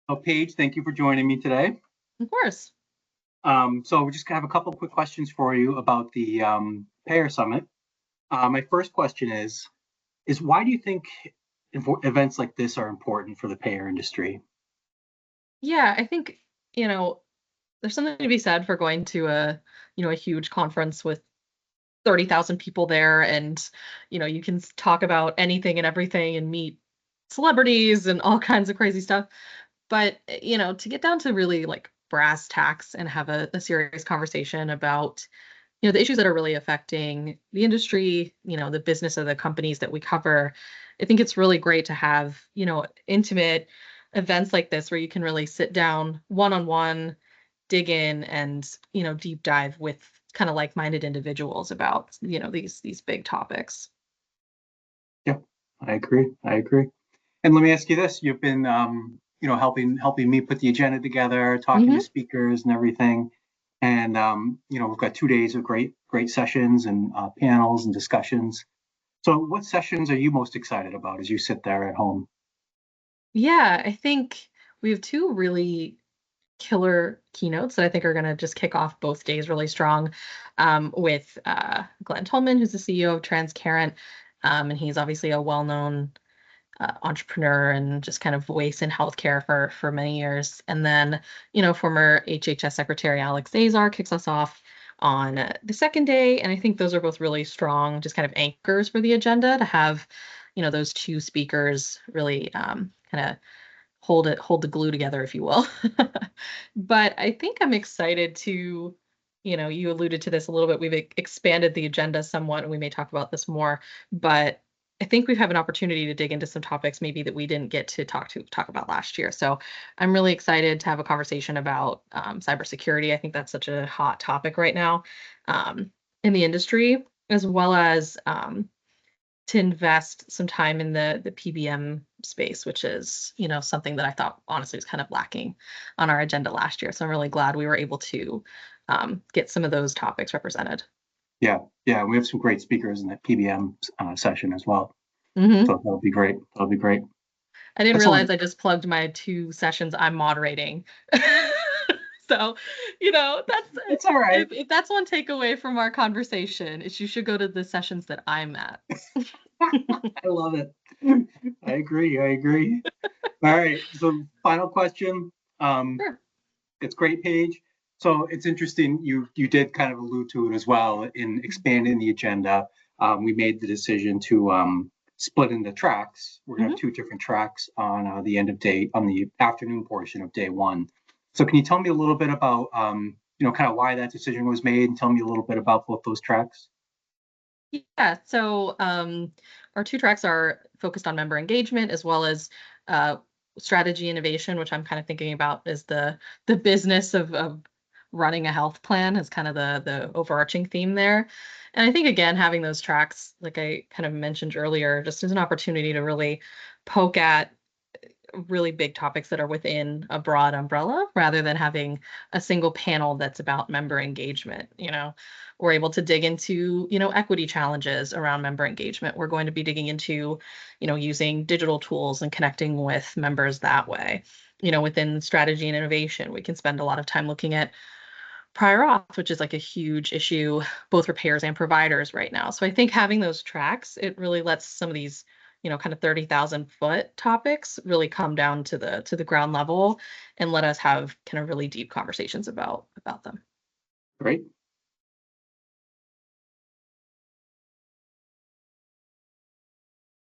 Oh, Paige, thank you for joining me today. Of course. So we just have a couple quick questions for you about the Payer Summit. My first question is why do you think events like this are important for the payer industry? Yeah, I think, you know, there's something to be said for going to a huge conference with 30,000 people there and, you can talk about anything and everything and meet celebrities and all kinds of crazy stuff. But, to get down to really like brass tacks and have a serious conversation about, the issues that are really affecting the industry, the business of the companies that we cover. I think it's really great to have, intimate events like this where you can really sit down one on one, dig in and, deep dive with kind of like-minded individuals about, these big topics. Yeah, I agree. I agree. And let me ask you this: you've been, helping me put the agenda together, talking to hmm speakers and everything. And we've got 2 days of great sessions and panels and discussions. So, what sessions are you most excited about as you sit there at home? Yeah, I think we have two really killer keynotes that I think are going to just kick off both days really strong with Glenn Tolman, who's the CEO of Transcarent. And he's obviously a well-known entrepreneur and just kind of voice in healthcare for many years. And then, former HHS Secretary Alex Azar kicks us off on the second day. And I think those are both really strong, just kind of anchors for the agenda to have, those two speakers really kind of hold the glue together, if you will. But I think I'm excited to, you alluded to this a little bit. We've expanded the agenda somewhat, and we may talk about this more, but I think we have an opportunity to dig into some topics maybe that we didn't get to talk about last year. So I'm really excited to have a conversation about cybersecurity. I think that's such a hot topic right now in the industry, as well as to invest some time in the PBM space, which is, something that I thought honestly was kind of lacking on our agenda last year. So I'm really glad we were able to get some of those topics represented. Yeah, yeah, we have some great speakers in that PBM session as well. hmm So that'll be great. That'll be great. I didn't realize Excellent. I just plugged my two sessions I'm moderating. So, that's It's all right. if that's one takeaway from our conversation, is you should go to the sessions that I'm at. I love it. I agree. I agree. All right. So final question. Um, Sure. it's great, Paige. So it's interesting. You did kind of allude to it as well in expanding the agenda. We made the decision to split into tracks. We're gonna have Mhm. two different tracks on the end of day on the afternoon portion of day one. So can you tell me a little bit about kind of why that decision was made, and tell me a little bit about both those tracks? Yeah, so our two tracks are focused on member engagement as well as uh, strategy innovation, which I'm kind of thinking about as the business of running a health plan is kind of the overarching theme there. And I think again, having those tracks, like I kind of mentioned earlier, just as an opportunity to really poke at really big topics that are within a broad umbrella rather than having a single panel that's about member engagement. We're able to dig into, equity challenges around member engagement. We're going to be digging into, using digital tools and connecting with members that way. Within strategy and innovation, we can spend a lot of time looking at prior auth, which is like a huge issue both for payers and providers right now. So I think having those tracks, it really lets some of these, kind of 30,000-foot topics really come down to the ground level and let us have kind of really deep conversations about them. Great.